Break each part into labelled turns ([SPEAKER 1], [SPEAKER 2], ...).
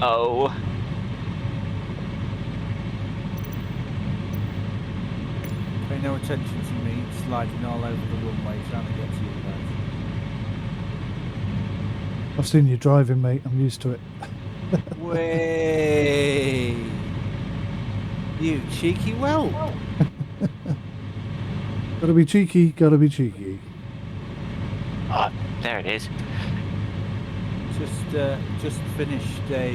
[SPEAKER 1] Oh.
[SPEAKER 2] Pay no attention to me sliding all over the runway trying to get to you guys.
[SPEAKER 3] I've seen you driving, mate. I'm used to it.
[SPEAKER 2] Way, you cheeky whelp.
[SPEAKER 3] Gotta be cheeky, gotta be cheeky.
[SPEAKER 1] Oh, there it is.
[SPEAKER 2] Just finished a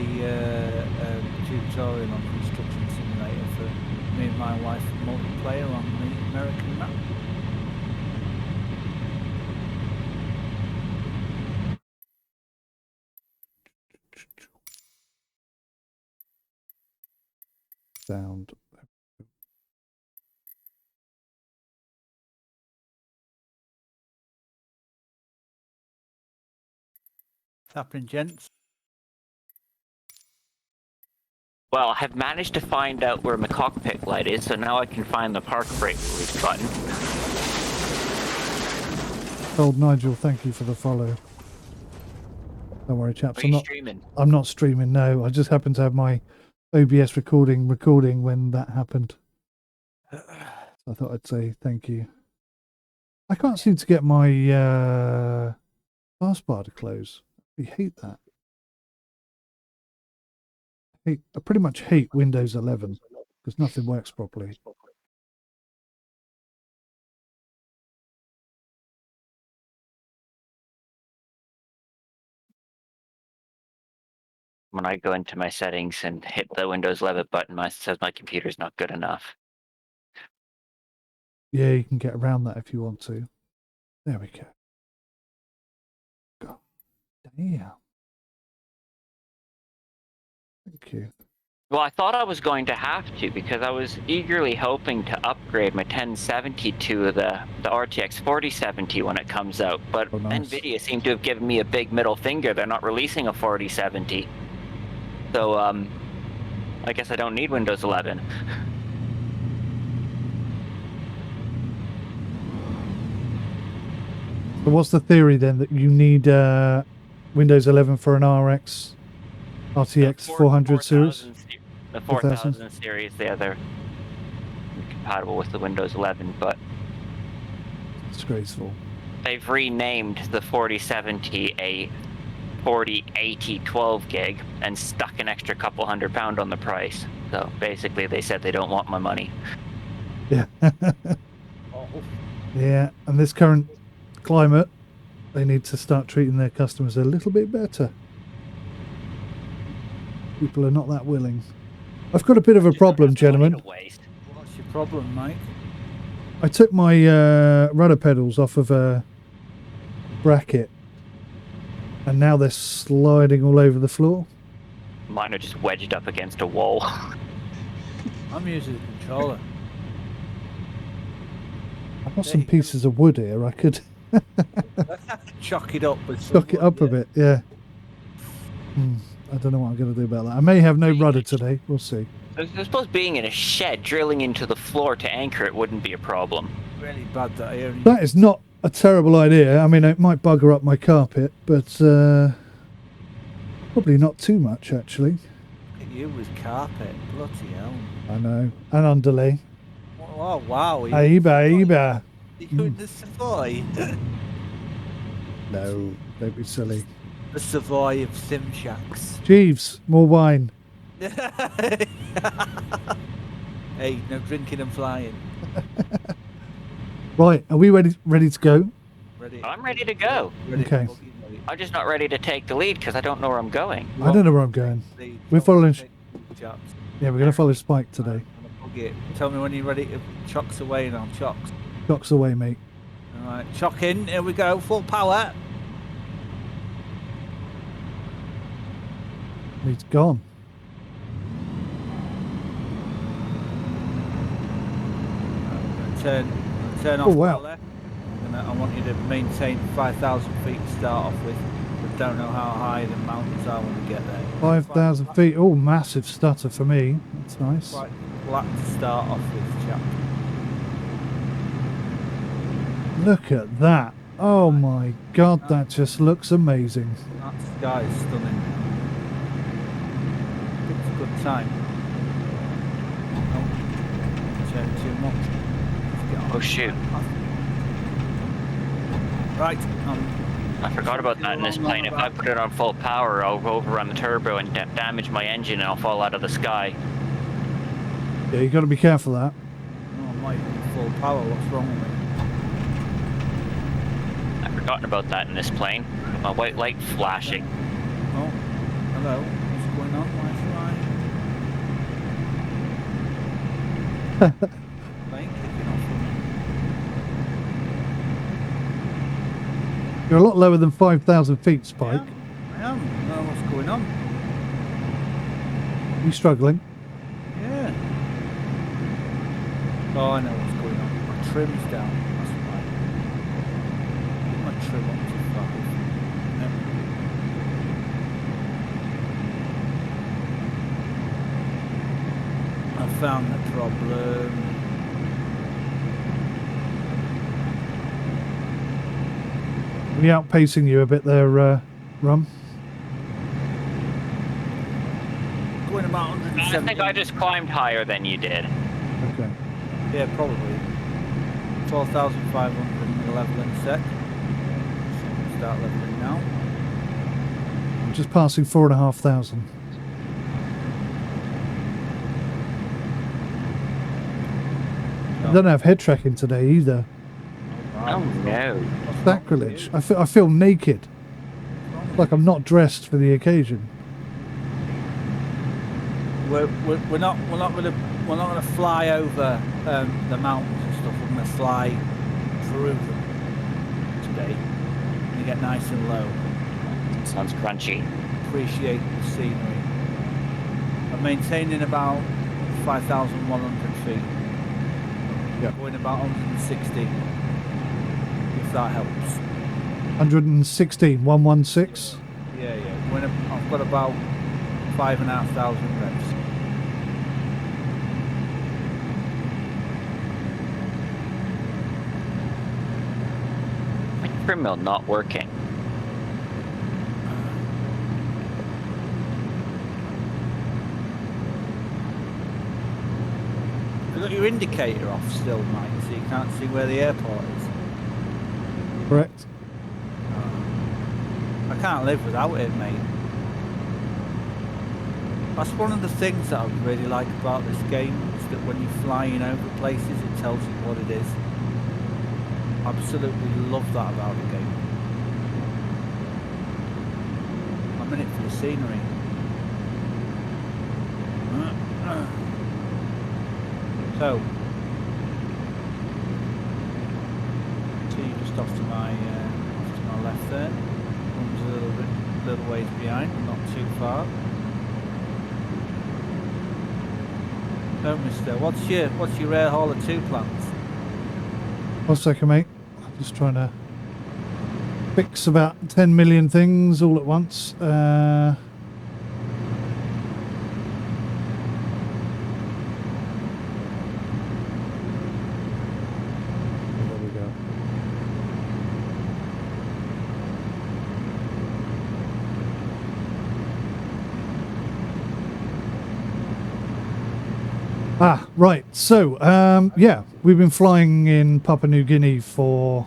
[SPEAKER 2] tutorial on Construction Simulator for me and my wife multiplayer on the American map.
[SPEAKER 3] Sound.
[SPEAKER 2] What's happening, gents?
[SPEAKER 1] Well, I have managed to find out where my cockpit light is, so now I can find the park brake release button.
[SPEAKER 3] Old Nigel, thank you for the follow. Don't worry, chaps.
[SPEAKER 1] Are you streaming?
[SPEAKER 3] I'm not streaming. No, I just happen to have my OBS recording when that happened. So I thought I'd say thank you. I can't seem to get my taskbar to close. I hate that. I pretty much hate Windows 11 because nothing works properly.
[SPEAKER 1] When I go into my settings and hit the Windows 11 button, it says my computer's not good enough.
[SPEAKER 3] Yeah, you can get around that if you want to. There we go. God damn. Thank you.
[SPEAKER 1] Well, I thought I was going to have to because I was eagerly hoping to upgrade my 1070 to the RTX 4070 when it comes out, but
[SPEAKER 3] Oh, nice.
[SPEAKER 1] NVIDIA seemed to have given me a big middle finger. They're not releasing a 4070. So, I guess I don't need Windows 11.
[SPEAKER 3] So what's the theory then, that you need Windows 11 for an RTX 400 series?
[SPEAKER 1] The 4000 series, yeah, they're compatible with the Windows 11, but
[SPEAKER 3] Disgraceful.
[SPEAKER 1] they've renamed the 4070 a 4080 12 gig and stuck an extra couple £100 on the price. So basically they said they don't want my money.
[SPEAKER 3] Yeah.
[SPEAKER 2] Oh.
[SPEAKER 3] Yeah, and this current climate, they need to start treating their customers a little bit better. People are not that willing. I've got a bit of a problem, gentlemen.
[SPEAKER 2] What's your problem, Mike?
[SPEAKER 3] I took my rudder pedals off of a bracket, and now they're sliding all over the floor.
[SPEAKER 1] Mine are just wedged up against a wall.
[SPEAKER 2] I'm using the controller.
[SPEAKER 3] I've got some pieces of wood here. I could
[SPEAKER 2] Chalk it up with some
[SPEAKER 3] chuck it
[SPEAKER 2] wood,
[SPEAKER 3] up a bit, yeah. I don't know what I'm going to do about that. I may have no rudder today. We'll see.
[SPEAKER 1] I suppose being in a shed, drilling into the floor to anchor it wouldn't be a problem.
[SPEAKER 2] Really bad that I only...
[SPEAKER 3] That is not a terrible idea. I mean, it might bugger up my carpet, but probably not too much, actually.
[SPEAKER 2] Look at you with carpet. Bloody hell.
[SPEAKER 3] I know. And underlay.
[SPEAKER 2] Oh, wow.
[SPEAKER 3] Aiba.
[SPEAKER 2] You in the Savoy?
[SPEAKER 3] No, don't be silly.
[SPEAKER 2] The Savoy of Sim Shacks.
[SPEAKER 3] Jeeves, more wine.
[SPEAKER 2] Hey, no drinking and flying.
[SPEAKER 3] Right, are we ready to go?
[SPEAKER 2] Ready?
[SPEAKER 1] I'm ready to go.
[SPEAKER 2] Ready
[SPEAKER 3] Okay.
[SPEAKER 1] I'm just not ready to take the lead because I don't know where I'm going.
[SPEAKER 3] I don't know where I'm going. We're following... Yeah, we're going to follow Spike today.
[SPEAKER 2] Tell me when you're ready to chocks away now. Chocks.
[SPEAKER 3] Chocks away, mate.
[SPEAKER 2] Alright, chock in. Here we go. Full power.
[SPEAKER 3] He's gone.
[SPEAKER 2] Turn off.
[SPEAKER 3] Oh, wow.
[SPEAKER 2] Left. And I want you to maintain 5,000 feet to start off with. But don't know how high the mountains are when we get there.
[SPEAKER 3] 5,000 feet. Oh, massive stutter for me. That's nice.
[SPEAKER 2] Quite flat to start off with, chap.
[SPEAKER 3] Look at that. Oh my God, that just looks amazing.
[SPEAKER 2] That sky is stunning. time. Oh, turn too much. Let's get on.
[SPEAKER 1] Oh shoot.
[SPEAKER 2] Right,
[SPEAKER 1] I forgot about that in this plane. If I put it on full power, I'll overrun the turbo and damage my engine and I'll fall out of the sky.
[SPEAKER 3] Yeah, you got to be careful of that.
[SPEAKER 2] Oh, I might be full power. What's wrong with me?
[SPEAKER 1] I've forgotten about that in this plane. My white light flashing.
[SPEAKER 2] Oh, hello. What's going on? Why is my plane kicking off with me?
[SPEAKER 3] You're a lot lower than 5,000 feet, Spike.
[SPEAKER 2] I am. I don't know what's going on.
[SPEAKER 3] Are you struggling?
[SPEAKER 2] Yeah. Oh, I know what's going on. My trim's down. That's right. Get my trim up to 5. I found the problem.
[SPEAKER 3] We outpacing you a bit there, Rum.
[SPEAKER 2] Going about
[SPEAKER 1] I
[SPEAKER 2] 170.
[SPEAKER 1] think I just climbed higher than you did.
[SPEAKER 3] Okay.
[SPEAKER 2] Yeah, probably. 12,500 level in a sec. So start leveling now.
[SPEAKER 3] I'm just passing 4,500. I don't have head tracking today either.
[SPEAKER 1] Oh no.
[SPEAKER 3] Sacrilege. I feel naked. Like I'm not dressed for the occasion.
[SPEAKER 2] We're not gonna fly over the mountains and stuff. We're gonna fly through them today. And get nice and low.
[SPEAKER 1] Sounds crunchy.
[SPEAKER 2] Appreciate the scenery. I'm maintaining about 5,100 feet.
[SPEAKER 3] Yeah.
[SPEAKER 2] Going about 160. If that helps.
[SPEAKER 3] 116, 116.
[SPEAKER 2] Yeah. I've got about 5,500 revs.
[SPEAKER 1] My trim mill not working.
[SPEAKER 2] You've got your indicator off still, Mike, so you can't see where the airport is.
[SPEAKER 3] Correct.
[SPEAKER 2] I can't live without it, mate. That's one of the things that I really like about this game, is that when you're flying over places, it tells you what it is. Absolutely love that about the game. I'm in it for the scenery. So, just off to my left there. One's a little ways behind, not too far. So, Mister, what's your air hauler 2 plans?
[SPEAKER 3] 1 second, mate. I'm just trying to fix about 10 million things all at once. There we go. Ah, right. So, yeah, we've been flying in Papua New Guinea for,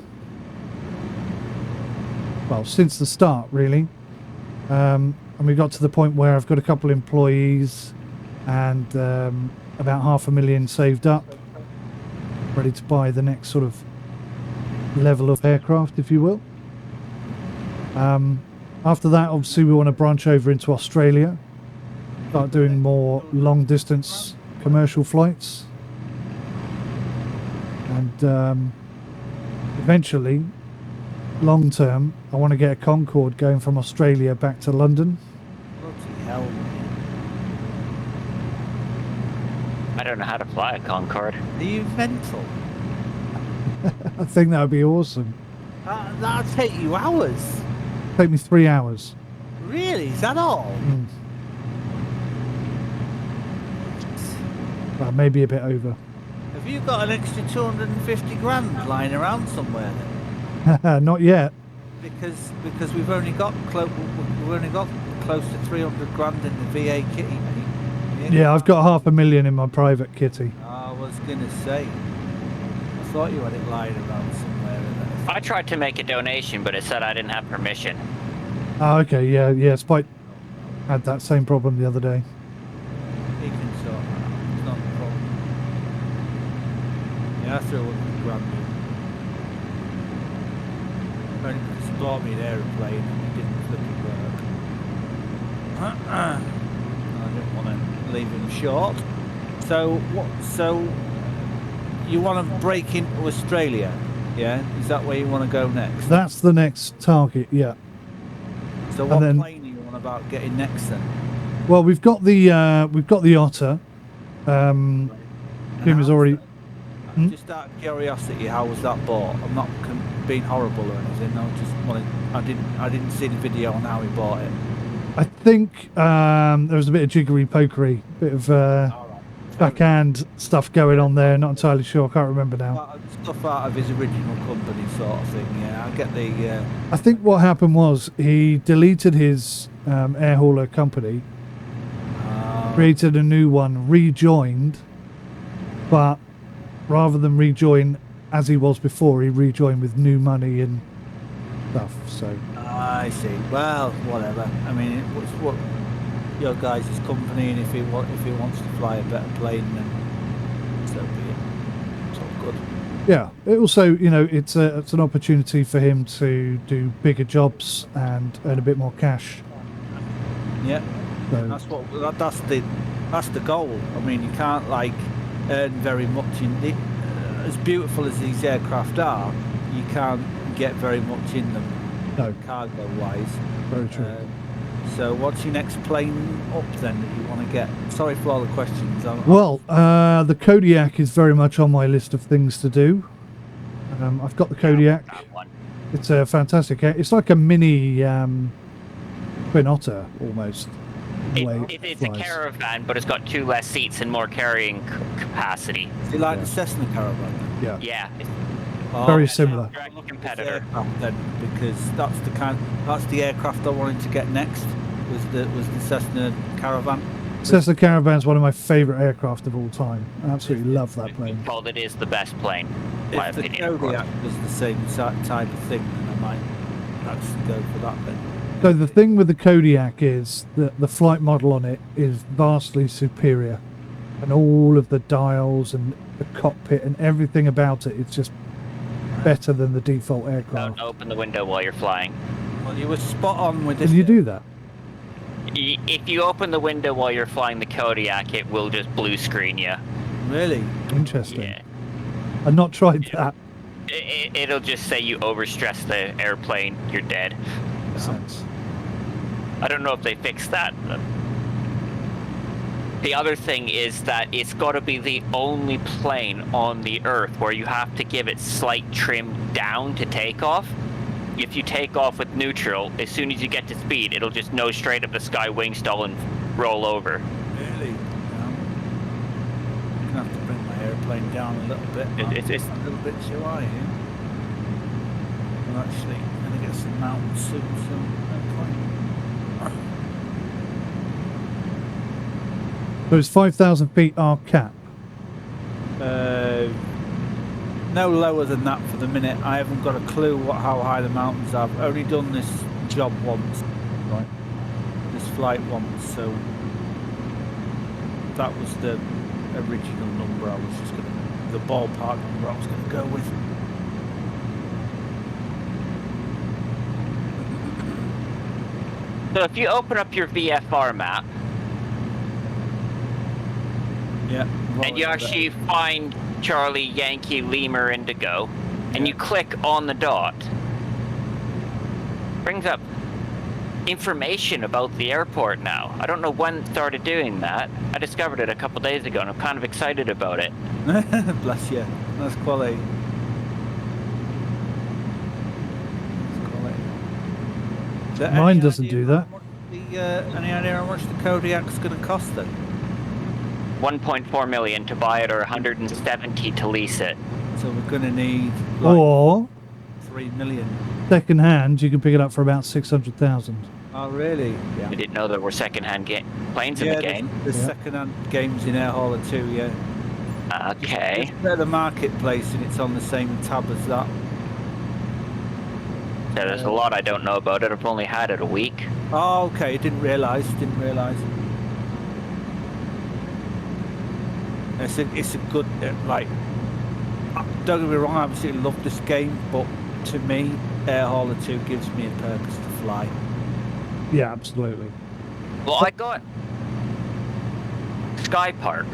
[SPEAKER 3] well, since the start, really. And we got to the point where I've got a couple employees and about 500,000 saved up, ready to buy the next sort of level of aircraft, if you will. After that, obviously, we want to branch over into Australia, start doing more long distance commercial flights, and eventually, long term, I want to get a Concorde going from Australia back to London.
[SPEAKER 2] Bloody hell, man.
[SPEAKER 1] I don't know how to fly a Concorde.
[SPEAKER 2] Are you mental?
[SPEAKER 3] I think that would be awesome.
[SPEAKER 2] That'll take you hours.
[SPEAKER 3] Take me 3 hours.
[SPEAKER 2] Really? Is that all?
[SPEAKER 3] Well, maybe a bit over.
[SPEAKER 2] Have you got an extra 250 grand lying around somewhere then?
[SPEAKER 3] Not yet.
[SPEAKER 2] Because we've only got close to 300 grand in the VA kitty, mate.
[SPEAKER 3] Yeah, I've got 500,000 in my private kitty.
[SPEAKER 2] I was gonna say. I thought you had it lying around somewhere.
[SPEAKER 1] I tried to make a donation, but it said I didn't have permission.
[SPEAKER 3] Oh, okay, yeah, Spike had that same problem the other day.
[SPEAKER 2] He can sort that out. It's not a problem. Yeah, I threw 100 grand in. He bought me an aeroplane and it didn't flipping work. I didn't want to leave him short. So what? So you want to break into Australia? Yeah, is that where you want to go next?
[SPEAKER 3] That's the next target, yeah.
[SPEAKER 2] So what plane are you on about getting next then?
[SPEAKER 3] Well, we've got the Otter. Jim has already.
[SPEAKER 2] Just out of curiosity, how was that bought? I'm not being horrible or anything. I just wanted. I didn't see the video on how he bought it.
[SPEAKER 3] I think there was a bit of jiggery-pokery, bit of backhand stuff going on there. Not entirely sure. I can't remember now.
[SPEAKER 2] Stuff out of his original company, sort of thing. Yeah, I get the.
[SPEAKER 3] I think what happened was he deleted his air hauler company, created a new one, rejoined, but rather than rejoin as he was before, he rejoined with new money and stuff. So.
[SPEAKER 2] I see. Well, whatever. I mean, it's what your guys' company, and if he wants to fly a better plane, then so be it. It's all good.
[SPEAKER 3] Yeah. It also, you know, it's an opportunity for him to do bigger jobs and earn a bit more cash.
[SPEAKER 2] Yeah.
[SPEAKER 3] So.
[SPEAKER 2] That's the goal. I mean, you can't like earn very much in it. As beautiful as these aircraft are, you can't get very much in them.
[SPEAKER 3] No.
[SPEAKER 2] Cargo wise.
[SPEAKER 3] Very true.
[SPEAKER 2] So what's your next plane up then that you want to get? Sorry for all the questions.
[SPEAKER 3] Well, the Kodiak is very much on my list of things to do. I've got the Kodiak. It's a fantastic air. It's like a mini Twin Otter almost.
[SPEAKER 1] It's a caravan, but it's got 2 less seats and more carrying capacity.
[SPEAKER 2] Do you like the Cessna Caravan?
[SPEAKER 3] Yeah.
[SPEAKER 1] Yeah.
[SPEAKER 3] Very similar.
[SPEAKER 1] Direct competitor.
[SPEAKER 2] Then, because that's the aircraft I wanted to get next. Was the Cessna Caravan.
[SPEAKER 3] Cessna Caravan is one of my favourite aircraft of all time. I absolutely love that plane.
[SPEAKER 1] Called it is the best plane.
[SPEAKER 2] If the Kodiak was the same type of thing, then I might actually go for that then.
[SPEAKER 3] So the thing with the Kodiak is that the flight model on it is vastly superior, and all of the dials and the cockpit and everything about it, it's just better than the default aircraft.
[SPEAKER 1] Don't open the window while you're flying.
[SPEAKER 2] Well, you were spot on with this.
[SPEAKER 3] Can you do that?
[SPEAKER 1] If you open the window while you're flying the Kodiak, it will just blue screen you.
[SPEAKER 2] Really?
[SPEAKER 3] Interesting.
[SPEAKER 1] Yeah.
[SPEAKER 3] I've not tried that.
[SPEAKER 1] It'll just say you overstress the airplane, you're dead.
[SPEAKER 3] Sense.
[SPEAKER 1] I don't know if they fixed that. The other thing is that it's got to be the only plane on the Earth where you have to give it slight trim down to take off. If you take off with neutral, as soon as you get to speed, it'll just nose straight up the sky, wing stall, and roll over.
[SPEAKER 2] Really? I'm gonna have to bring my airplane down a little bit.
[SPEAKER 1] It's
[SPEAKER 2] a little bit too high here. I'm actually gonna get some mountain soon.
[SPEAKER 3] So it's 5,000 feet our cap.
[SPEAKER 2] No lower than that for the minute. I haven't got a clue how high the mountains are. I've only done this job once,
[SPEAKER 3] Right.
[SPEAKER 2] this flight once, so that was the original number I was just gonna, the ballpark number I was gonna go with.
[SPEAKER 1] So if you open up your VFR map,
[SPEAKER 2] Yeah.
[SPEAKER 1] and you actually find Charlie, Yankee, Lemur, Indigo, and you click on the dot, brings up information about the airport now. I don't know when it started doing that. I discovered it a couple days ago, and I'm kind of excited about it.
[SPEAKER 2] Bless you. That's quality.
[SPEAKER 3] Mine doesn't do that.
[SPEAKER 2] Any idea how much the Kodiak's going to cost then?
[SPEAKER 1] 1.4 million to buy it, or 170 to lease it.
[SPEAKER 2] So we're going to need like
[SPEAKER 3] Or
[SPEAKER 2] 3 million.
[SPEAKER 3] second hand, you can pick it up for about 600,000.
[SPEAKER 2] Oh, really? Yeah.
[SPEAKER 1] I didn't know there were second-hand planes in
[SPEAKER 2] Yeah,
[SPEAKER 1] the game.
[SPEAKER 2] there's second-hand games in 𝗦𝗂𝗬𝗃, yeah.
[SPEAKER 1] Okay.
[SPEAKER 2] It's at the marketplace and it's on the same tab as that.
[SPEAKER 1] Yeah, there's a lot I don't know about it. I've only had it a week.
[SPEAKER 2] Oh, okay. Didn't realise. It's a good, like, don't get me wrong, I absolutely love this game, but to me, 𝗦𝗂𝗬𝗃 gives me a purpose to fly.
[SPEAKER 3] Yeah, absolutely.
[SPEAKER 1] Well, I got Sky Park.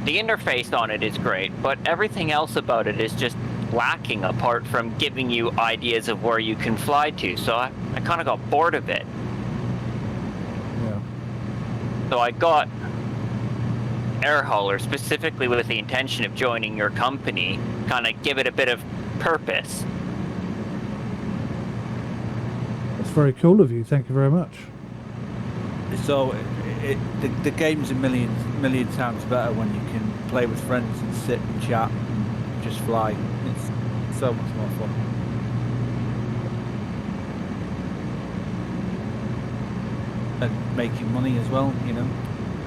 [SPEAKER 1] The interface on it is great, but everything else about it is just lacking apart from giving you ideas of where you can fly to. So I kind of got bored of it.
[SPEAKER 3] Yeah.
[SPEAKER 1] So I got Air Hauler specifically with the intention of joining your company, kind of give it a bit of purpose.
[SPEAKER 3] That's very cool of you. Thank you very much.
[SPEAKER 2] So the game's a million times better when you can play with friends and sit and chat and just fly. It's so much more fun. And making money as well, you know.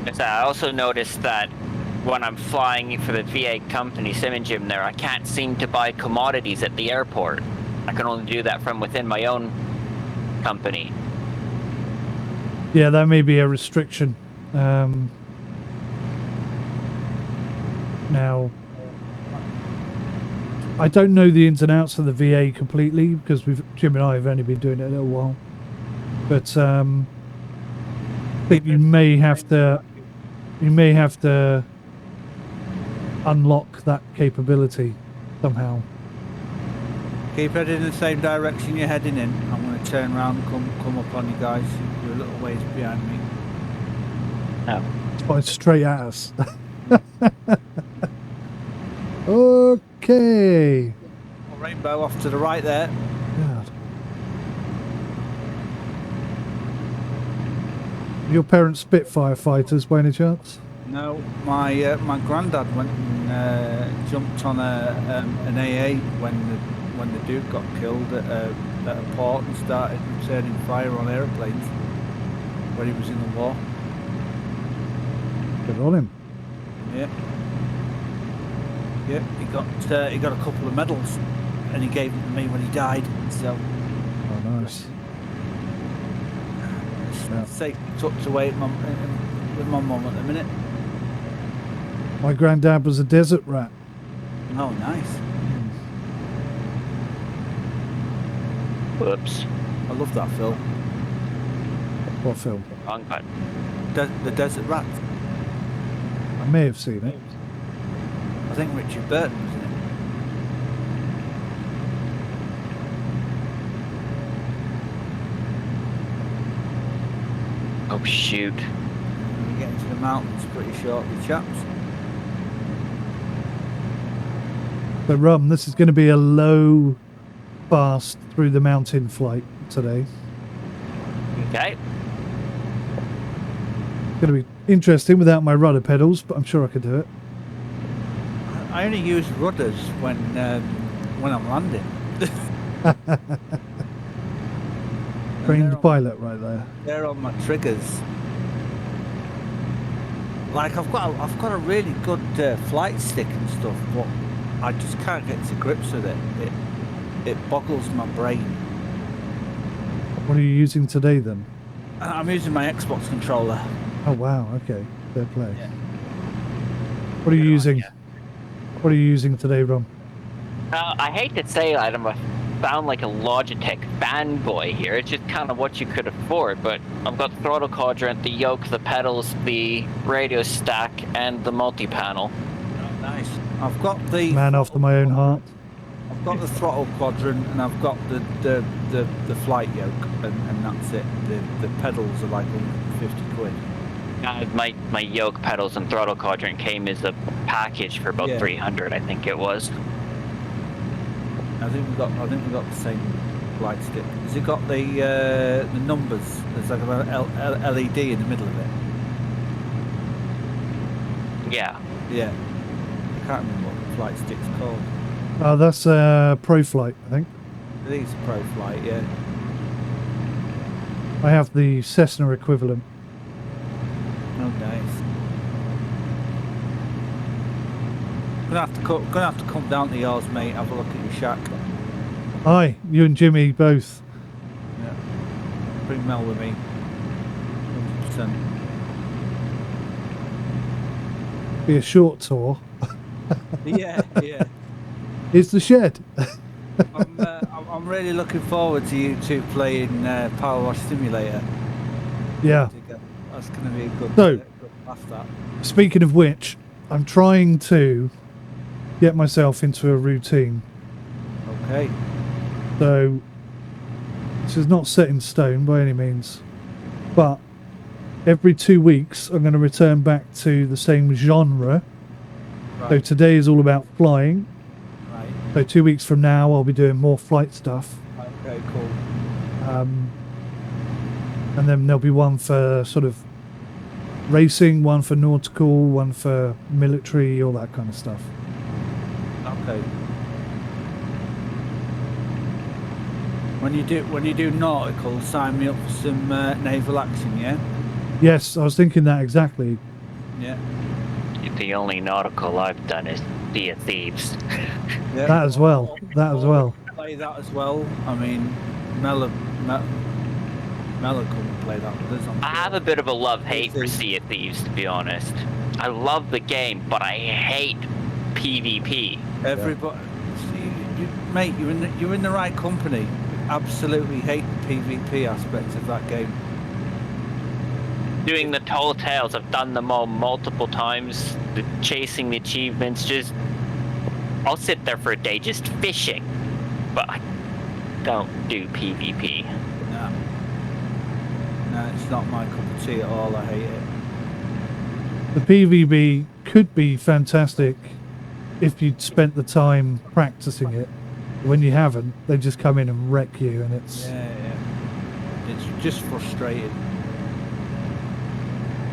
[SPEAKER 1] Yes, I also noticed that when I'm flying for the VA company Simengym there, I can't seem to buy commodities at the airport. I can only do that from within my own company.
[SPEAKER 3] Yeah, that may be a restriction. Now, I don't know the ins and outs of the VA completely because Jim and I have only been doing it a little while. But I think you may have to unlock that capability somehow.
[SPEAKER 2] Keep heading in the same direction you're heading in. I'm going to turn around and come up on you guys. You're a little ways behind me.
[SPEAKER 1] Oh.
[SPEAKER 3] It's flying straight at us. Okay.
[SPEAKER 2] Rainbow off to the right there.
[SPEAKER 3] God. Your parents Spitfire fighters by any chance?
[SPEAKER 2] No, my granddad went and jumped on an AA when the dude got killed at a port and started returning fire on aeroplanes when he was in the war.
[SPEAKER 3] Good on him.
[SPEAKER 2] Yeah. Yeah, he got a couple of medals, and he gave them to me when he died. So.
[SPEAKER 3] Oh, nice. Yeah.
[SPEAKER 2] Safe tucked away with my mum at the minute.
[SPEAKER 3] My granddad was a desert rat.
[SPEAKER 2] Oh, nice.
[SPEAKER 1] Whoops.
[SPEAKER 2] I love that film.
[SPEAKER 3] What film?
[SPEAKER 1] Wrong button.
[SPEAKER 2] The Desert Rat.
[SPEAKER 3] I may have seen it.
[SPEAKER 2] I think Richard Burton was in it.
[SPEAKER 1] Oh, shoot.
[SPEAKER 2] When you get into the mountains pretty shortly, chaps.
[SPEAKER 3] So, Rum, this is going to be a low, fast through the mountain flight today.
[SPEAKER 1] Okay.
[SPEAKER 3] Going to be interesting without my rudder pedals, but I'm sure I could do it.
[SPEAKER 2] I only use rudders when I'm landing.
[SPEAKER 3] Trained pilot right there.
[SPEAKER 2] They're on my triggers. Like I've got a really good flight stick and stuff, but I just can't get to grips with it. It boggles my brain.
[SPEAKER 3] What are you using today then?
[SPEAKER 2] I'm using my Xbox controller.
[SPEAKER 3] Oh wow, okay, fair play.
[SPEAKER 2] Yeah.
[SPEAKER 3] What are you using? What are you using today, Ron?
[SPEAKER 1] I hate to say that I sound like a Logitech fanboy here. It's just kind of what you could afford, but I've got the throttle quadrant, the yoke, the pedals, the radio stack, and the multi-panel.
[SPEAKER 2] Oh, nice. I've got the
[SPEAKER 3] Man after my own heart.
[SPEAKER 2] I've got the throttle quadrant and I've got the flight yoke and that's it. The pedals are like £150.
[SPEAKER 1] My yoke, pedals, and throttle quadrant came as a package for about 300, I think it was.
[SPEAKER 2] I think we got the same light stick. Has it got the numbers? There's like an LED in the middle of it.
[SPEAKER 1] Yeah.
[SPEAKER 2] Yeah. I can't remember what the flight stick's called.
[SPEAKER 3] Oh, that's Pro Flight, I think.
[SPEAKER 2] I think it's Pro Flight, yeah.
[SPEAKER 3] I have the Cessna equivalent.
[SPEAKER 2] Oh, nice. Gonna have to come down to yours, mate. Have a look at your shack.
[SPEAKER 3] Aye, you and Jimmy both.
[SPEAKER 2] Yeah. Bring Mel with me. 100%.
[SPEAKER 3] Be a short tour.
[SPEAKER 2] Yeah, yeah.
[SPEAKER 3] Here's the shed.
[SPEAKER 2] I'm really looking forward to you two playing Power Wash Simulator.
[SPEAKER 3] Yeah.
[SPEAKER 2] That's going to be a good,
[SPEAKER 3] So-
[SPEAKER 2] good laugh, that.
[SPEAKER 3] Speaking of which, I'm trying to get myself into a routine.
[SPEAKER 2] Okay.
[SPEAKER 3] So this is not set in stone by any means, but every 2 weeks I'm going to return back to the same genre. So
[SPEAKER 2] Right.
[SPEAKER 3] today is all about flying.
[SPEAKER 2] Right.
[SPEAKER 3] So 2 weeks from now I'll be doing more flight stuff.
[SPEAKER 2] Okay, cool.
[SPEAKER 3] And then there'll be one for sort of racing, one for nautical, one for military, all that kind of stuff.
[SPEAKER 2] Okay. When you do nautical, sign me up for some naval action, yeah?
[SPEAKER 3] Yes, I was thinking that exactly.
[SPEAKER 2] Yeah.
[SPEAKER 1] The only nautical I've done is 𝗬𝗃𝗍𝘃𝗍.
[SPEAKER 2] Yeah.
[SPEAKER 3] That as well. That as well.
[SPEAKER 2] Play that as well. I mean, Mela couldn't play that with us. I'm
[SPEAKER 1] I
[SPEAKER 2] sure.
[SPEAKER 1] have a bit of a love-hate for 𝗬𝗃𝗍𝗃𝗍, to be honest. I love the game, but I hate PvP.
[SPEAKER 2] Everybody, see, mate, you're in the right company. Absolutely hate the PvP aspect of that game.
[SPEAKER 1] Doing the tall tales, I've done them all multiple times. Chasing the achievements, just... I'll sit there for a day just fishing. But I don't do PvP.
[SPEAKER 2] No. No, it's not my cup of tea at all. I hate it.
[SPEAKER 3] The PvP could be fantastic if you'd spent the time practicing it. When you haven't, they just come in and wreck you, and it's...
[SPEAKER 2] Yeah. It's just frustrating.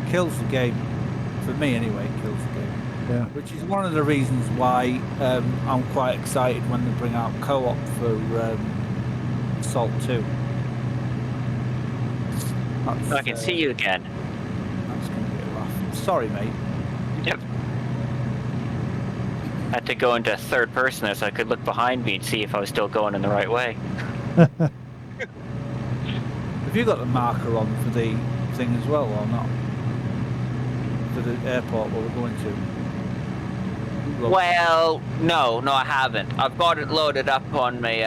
[SPEAKER 2] Kills the game. For me, anyway, it kills the game.
[SPEAKER 3] Yeah.
[SPEAKER 2] Which is one of the reasons why I'm quite excited when they bring out co-op for Salt 2. That's,
[SPEAKER 1] I can see you again.
[SPEAKER 2] That's going to be a laugh. Sorry, mate.
[SPEAKER 1] Yep. Had to go into third person there so I could look behind me and see if I was still going in the right way.
[SPEAKER 2] Have you got the marker on for the thing as well, or not? For the airport where we're going to?
[SPEAKER 1] Well, no, I haven't. I've got it loaded up on my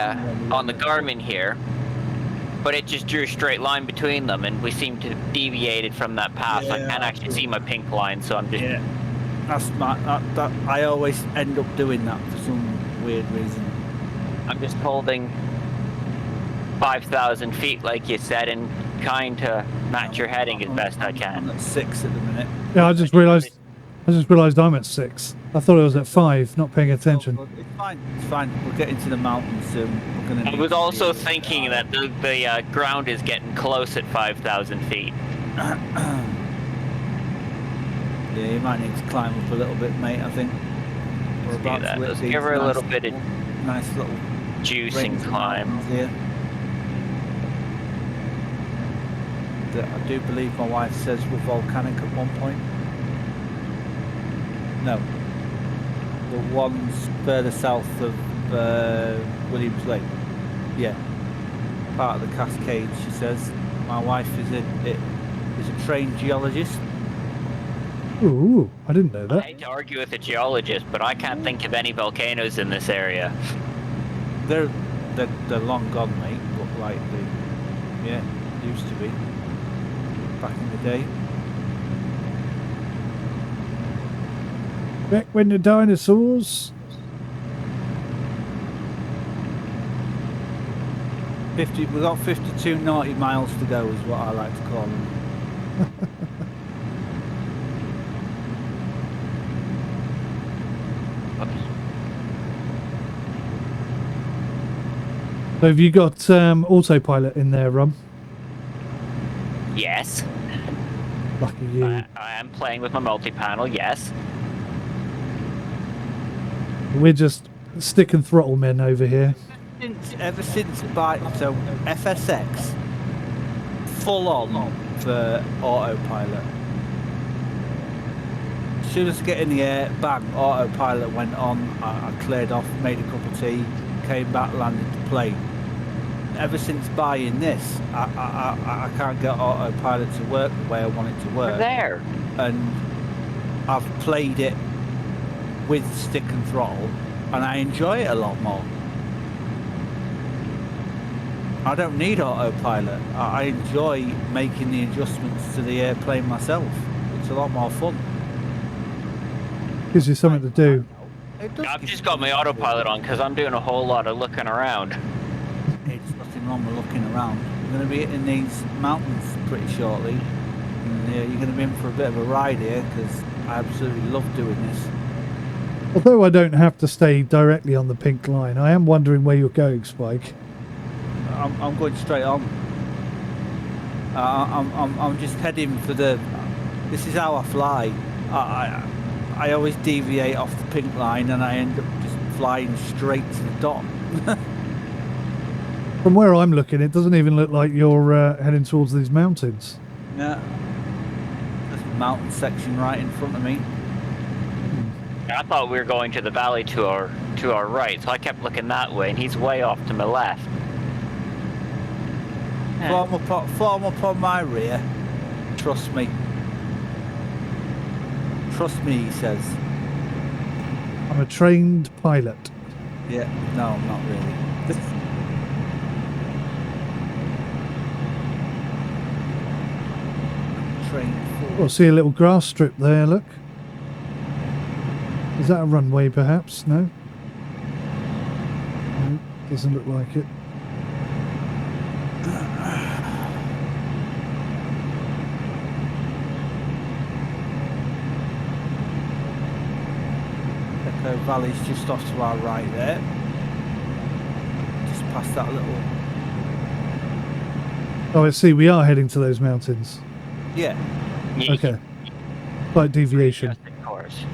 [SPEAKER 1] on the Garmin here, but it just drew a straight line between them, and we seem to have deviated from that path. So I
[SPEAKER 2] Yeah.
[SPEAKER 1] can't actually see my pink line, so I'm just...
[SPEAKER 2] Yeah. That's that I always end up doing that for some weird reason.
[SPEAKER 1] I'm just holding 5,000 feet, like you said, and trying to match your heading as best I
[SPEAKER 2] I'm
[SPEAKER 1] can.
[SPEAKER 2] at 6 at the minute.
[SPEAKER 3] Yeah, I just realised I'm at 6. I thought it was at 5, not paying attention.
[SPEAKER 2] Oh, it's fine. It's fine. We'll get into the mountains soon. We're gonna
[SPEAKER 1] I
[SPEAKER 2] need
[SPEAKER 1] was
[SPEAKER 2] to
[SPEAKER 1] also
[SPEAKER 2] be-
[SPEAKER 1] thinking that the ground is getting close at 5,000 feet.
[SPEAKER 2] Yeah, you might need to climb up a little bit, mate. I think we're
[SPEAKER 1] Let's do
[SPEAKER 2] about
[SPEAKER 1] that.
[SPEAKER 2] to hit
[SPEAKER 1] Let's
[SPEAKER 2] these
[SPEAKER 1] give her a
[SPEAKER 2] nice
[SPEAKER 1] little bit of
[SPEAKER 2] nice little
[SPEAKER 1] juicing
[SPEAKER 2] range of
[SPEAKER 1] climb.
[SPEAKER 2] mountains here. I do believe my wife says we're volcanic at one point. No, the ones further south of Williams Lake. Yeah, part of the Cascade. She says my wife is a trained geologist.
[SPEAKER 3] Ooh, I didn't know
[SPEAKER 1] I
[SPEAKER 3] that.
[SPEAKER 1] hate to argue with a geologist, but I can't think of any volcanoes in this area.
[SPEAKER 2] They're long gone, mate. But like they, yeah, used to be back in the day.
[SPEAKER 3] Back when the dinosaurs...
[SPEAKER 2] 50. We got 52 naughty miles to go, is what I like to call them.
[SPEAKER 3] So have you got autopilot in there, Rum?
[SPEAKER 1] Yes,
[SPEAKER 3] Lucky you.
[SPEAKER 1] I am playing with my multi-panel, yes.
[SPEAKER 3] We're just stick and throttle men over here.
[SPEAKER 2] Ever since FSX full on for autopilot. As soon as I get in the air, bang, autopilot went on. I cleared off, made a cup of tea, came back, landed the plane. Ever since buying this, I can't get autopilot to work the way I want it to work.
[SPEAKER 1] We're there.
[SPEAKER 2] And I've played it with stick and throttle, and I enjoy it a lot more. I don't need autopilot. I enjoy making the adjustments to the airplane myself. It's a lot more fun.
[SPEAKER 3] Gives you something to do.
[SPEAKER 1] I've just got my autopilot on because I'm doing a whole lot of looking around.
[SPEAKER 2] It's nothing wrong with looking around. You're going to be hitting these mountains pretty shortly. And, you're going to be in for a bit of a ride here because I absolutely love doing this.
[SPEAKER 3] Although I don't have to stay directly on the pink line, I am wondering where you're going, Spike.
[SPEAKER 2] I'm going straight on. I'm just heading for the. This is how I fly. I always deviate off the pink line, and I end up just flying straight to the dot.
[SPEAKER 3] From where I'm looking, it doesn't even look like you're heading towards these mountains.
[SPEAKER 2] Yeah. There's a mountain section right in front of me.
[SPEAKER 1] I thought we were going to the valley to our right, so I kept looking that way, and he's way off to my left.
[SPEAKER 2] Form up on my rear. Trust me. Trust me, he says.
[SPEAKER 3] I'm a trained pilot.
[SPEAKER 2] Yeah, no, I'm not really. Trained for.
[SPEAKER 3] Oh, see a little grass strip there, look. Is that a runway, perhaps? No? No, doesn't look like it. Echo Valley's just off to our right there. Just past that little... Oh, I see. We are heading to those mountains.
[SPEAKER 2] Yeah.
[SPEAKER 3] Okay. Slight deviation.
[SPEAKER 1] Just of course.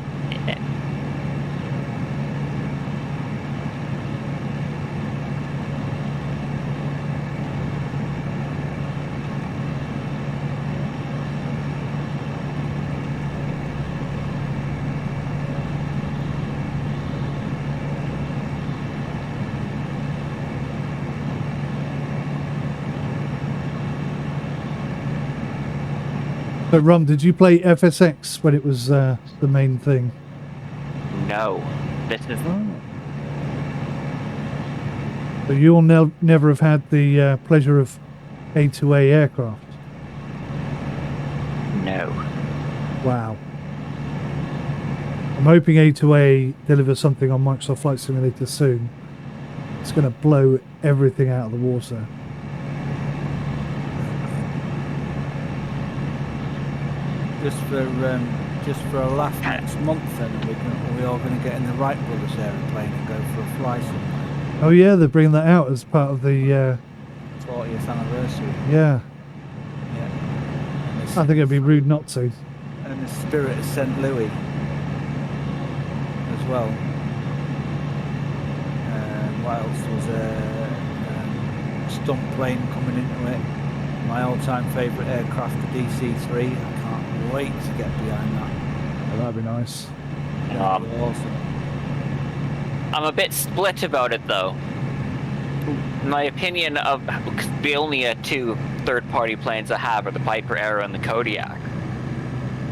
[SPEAKER 3] So, Ron, did you play FSX when it was the main thing?
[SPEAKER 1] No, this is
[SPEAKER 3] So you'll never have had the pleasure of A2A aircraft?
[SPEAKER 1] no.
[SPEAKER 3] Wow. I'm hoping A2A delivers something on Microsoft Flight Simulator soon. It's going to blow everything out of the water.
[SPEAKER 2] Just for a laugh next month, then are we all going to get in the Wright Brothers aeroplane and go for a fly somewhere?
[SPEAKER 3] Oh yeah, they're bringing that out as part of the
[SPEAKER 2] 40th anniversary.
[SPEAKER 3] yeah.
[SPEAKER 2] Yeah.
[SPEAKER 3] I think it'd be rude not to.
[SPEAKER 2] And in the spirit of St. Louis as well. What else was a stunt plane coming into it? My all-time favourite aircraft, the DC-3. I can't wait to get behind that.
[SPEAKER 3] Oh, that'd be nice.
[SPEAKER 2] Awesome.
[SPEAKER 1] I'm a bit split about it, though. My opinion of the only two third-party planes I have are the Piper Arrow and the Kodiak.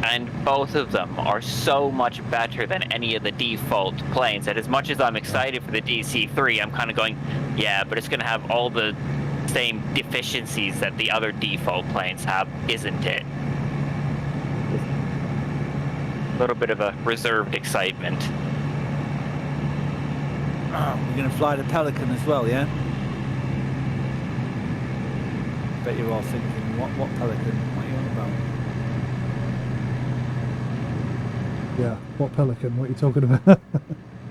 [SPEAKER 1] And both of them are so much better than any of the default planes that as much as I'm excited for the DC-3, I'm kind of going, yeah, but it's going to have all the same deficiencies that the other default planes have, isn't it? A little bit of a reserved excitement.
[SPEAKER 2] You're going to fly the Pelican as well, yeah? Bet you're all thinking, what Pelican? What are you on about?
[SPEAKER 3] Yeah, what Pelican? What are you talking about?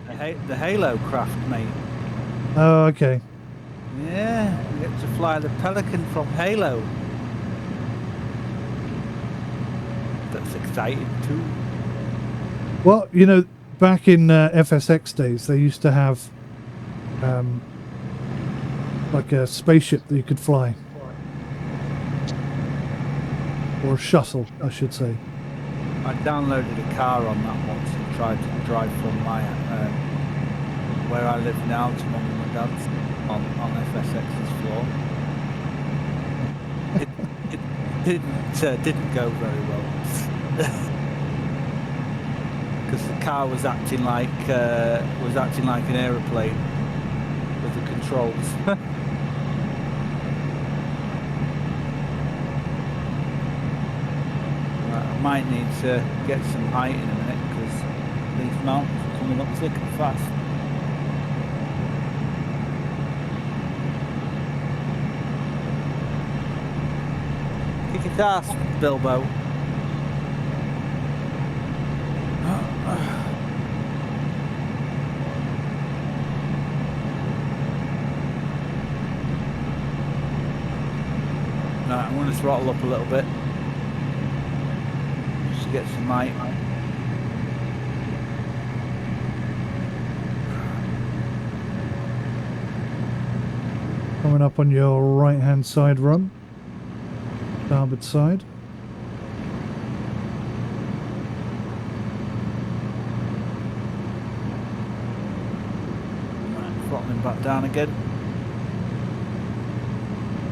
[SPEAKER 2] The Halo craft, mate.
[SPEAKER 3] Oh, okay.
[SPEAKER 2] Yeah, you get to fly the Pelican from Halo. That's exciting too.
[SPEAKER 3] Well, you know, back in FSX days, they used to have like a spaceship that you could fly. Or a shuttle, I should say.
[SPEAKER 2] I downloaded a car on that once and tried to drive from my where I live now to mum and my dad's on FSX's floor. It didn't go very well because the car was acting like an aeroplane with the controls. I might need to get some height in a minute because these mountains are coming up thick and fast. Kick it ass, Bilbo. Right, I'm going to throttle up a little bit. Just to get some height.
[SPEAKER 3] Coming up on your right hand side run. Starboard side.
[SPEAKER 2] Right, throttling back down again.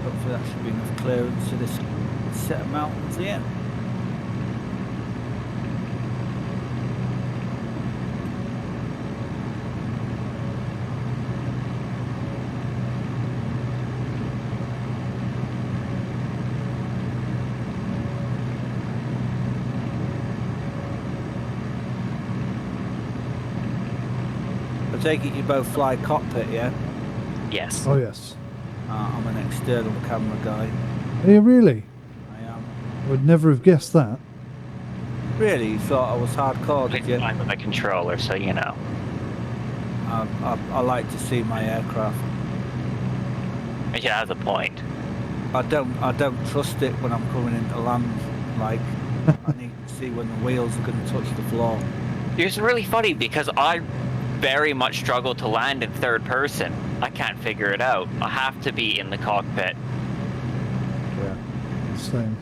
[SPEAKER 2] Hopefully that should be enough clearance to this set of mountains here. I take it you both fly cockpit, yeah?
[SPEAKER 1] Yes.
[SPEAKER 3] Oh yes.
[SPEAKER 2] I'm an external camera guy.
[SPEAKER 3] Are you really?
[SPEAKER 2] I am.
[SPEAKER 3] I would never have guessed that.
[SPEAKER 2] Really? You thought I was hardcore, did you?
[SPEAKER 1] I'm with a controller, so you know.
[SPEAKER 2] I like to see my aircraft.
[SPEAKER 1] It has a point.
[SPEAKER 2] I don't trust it when I'm coming into land. Like, I need to see when the wheels are going to touch the floor.
[SPEAKER 1] It's really funny because I very much struggle to land in third person. I can't figure it out. I have to be in the cockpit.
[SPEAKER 2] Yeah.
[SPEAKER 3] Same.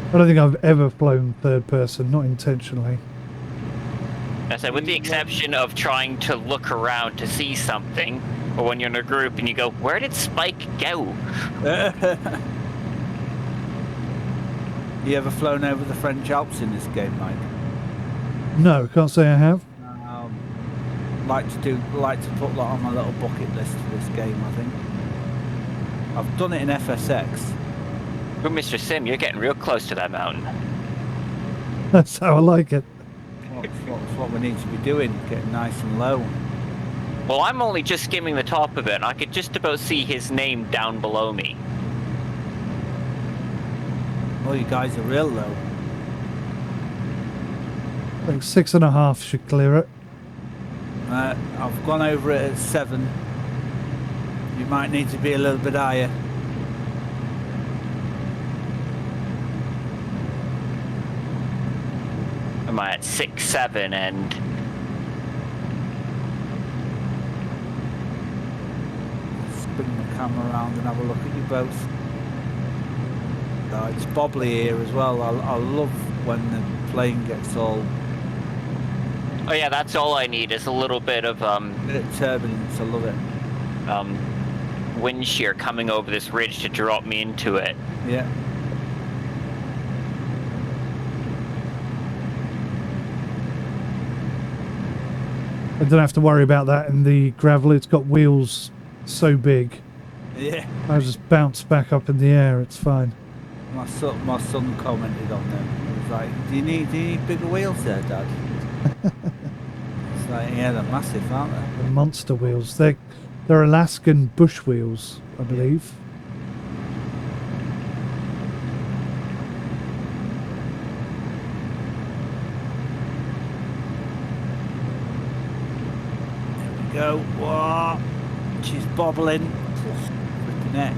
[SPEAKER 3] I don't think I've ever flown third person, not intentionally.
[SPEAKER 1] I said, with the exception of trying to look around to see something, or when you're in a group and you go, where did Spike go?
[SPEAKER 2] You ever flown over the French Alps in this game, Mike?
[SPEAKER 3] No, can't say I have.
[SPEAKER 2] Like to put that on my little bucket list for this game. I think I've done it in FSX.
[SPEAKER 1] But Mr. Sim, you're getting real close to that mountain.
[SPEAKER 3] That's how I like it.
[SPEAKER 2] That's what we need to be doing, getting nice and low.
[SPEAKER 1] Well, I'm only just skimming the top of it, and I could just about see his name down below me.
[SPEAKER 2] Well, you guys are real low.
[SPEAKER 3] I think 6.5 should clear it.
[SPEAKER 2] I've gone over it at 7. You might need to be a little bit higher.
[SPEAKER 1] Am I at 6, 7, and...
[SPEAKER 2] Spin the camera around and have a look at you both. It's bobbly here as well. I love when the plane gets all...
[SPEAKER 1] Oh yeah, that's all I need is a little bit of
[SPEAKER 2] bit of turbulence. I love it.
[SPEAKER 1] Wind shear coming over this ridge to drop me into it.
[SPEAKER 2] Yeah.
[SPEAKER 3] I don't have to worry about that in the gravel. It's got wheels so big.
[SPEAKER 2] Yeah.
[SPEAKER 3] I just bounce back up in the air. It's fine.
[SPEAKER 2] My son commented on them. He was like, do you need bigger wheels there, Dad? It's like, yeah, they're massive, aren't they?
[SPEAKER 3] The monster wheels. They're Alaskan bush wheels, I believe.
[SPEAKER 2] There we go. Whoa. She's bobbling. Flipping neck.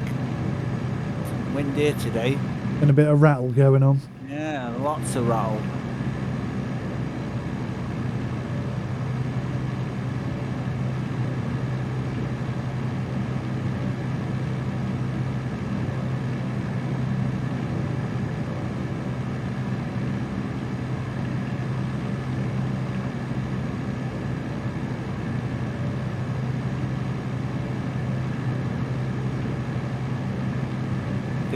[SPEAKER 2] Some wind here today.
[SPEAKER 3] And a bit of rattle going on.
[SPEAKER 2] Yeah, lots of rattle.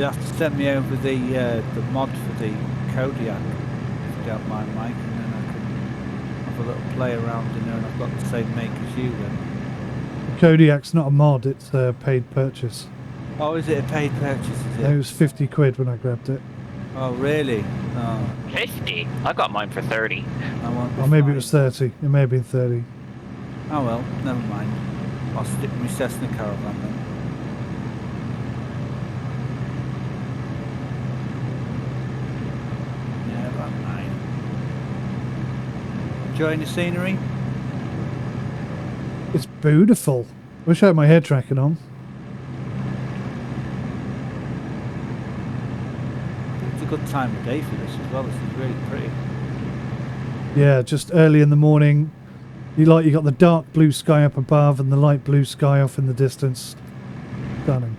[SPEAKER 2] You'll have to send me over the mod for the 𝗦𝘂𝗽𝗃, if you don't mind, Mike, and then I can have a little play around in there, and I've got the same make as you then.
[SPEAKER 3] 𝗦𝘂𝗽𝗃's not a mod, it's a paid purchase.
[SPEAKER 2] Oh, is it a paid purchase, is it?
[SPEAKER 3] It was 50 quid when I grabbed it.
[SPEAKER 2] Oh, really? Oh,
[SPEAKER 1] 50? I got mine for 30.
[SPEAKER 2] I want the
[SPEAKER 3] Or maybe it
[SPEAKER 2] flight.
[SPEAKER 3] was 30. It may have been 30.
[SPEAKER 2] Oh well, never mind. I'll stick with my Cessna Caravan then. Never mind. Enjoying the scenery?
[SPEAKER 3] It's beautiful. Wish I had my hair tracking on.
[SPEAKER 2] It's a good time of day for this as well. This is really pretty.
[SPEAKER 3] Yeah, just early in the morning. You got the dark blue sky up above and the light blue sky off in the distance. Stunning.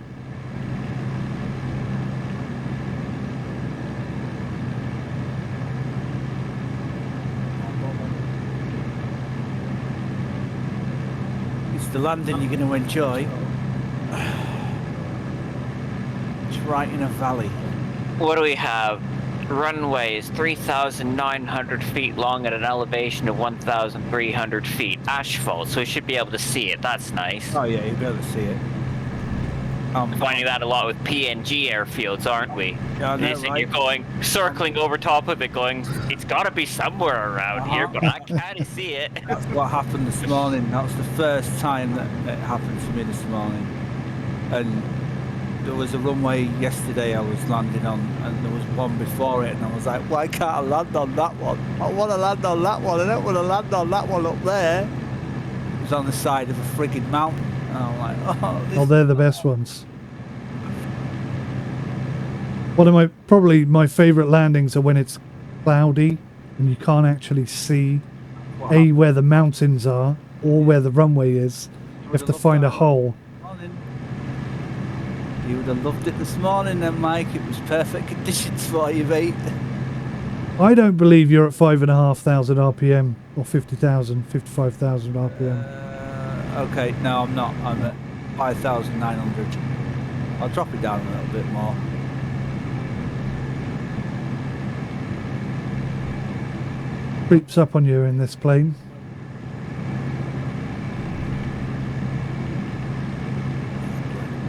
[SPEAKER 2] It's the landing you're going to enjoy. It's right in a valley.
[SPEAKER 1] What do we have? Runway is 3,900 feet long at an elevation of 1,300 feet. Asphalt, so we should be able to see it. That's nice.
[SPEAKER 2] Oh yeah, you'll be able to see it.
[SPEAKER 1] Finding that a lot with PNG airfields, aren't we?
[SPEAKER 2] Yeah, I know,
[SPEAKER 1] And
[SPEAKER 2] right?
[SPEAKER 1] you're going, circling over top of it, going, it's got to be somewhere around here, but I can't see it.
[SPEAKER 2] That's what happened this morning. That was the first time that it happened to me this morning. And there was a runway yesterday I was landing on, and there was one before it, and I was like, why can't I land on that one? I want to land on that one. I don't want to land on that one up there. It was on the side of a frigging mountain. And I'm like, oh, this...
[SPEAKER 3] Oh, they're the best ones. One of probably my favourite landings are when it's cloudy and you can't actually see where the mountains are or where the runway is. You have to find a hole.
[SPEAKER 2] You would have loved it this morning then, Mike. It was perfect conditions for you, mate.
[SPEAKER 3] I don't believe you're at 5,500 RPM or 50,000, 55,000 RPM.
[SPEAKER 2] Okay, no, I'm not. I'm at 5,900. I'll drop it down a little bit more.
[SPEAKER 3] Creeps up on you in this plane.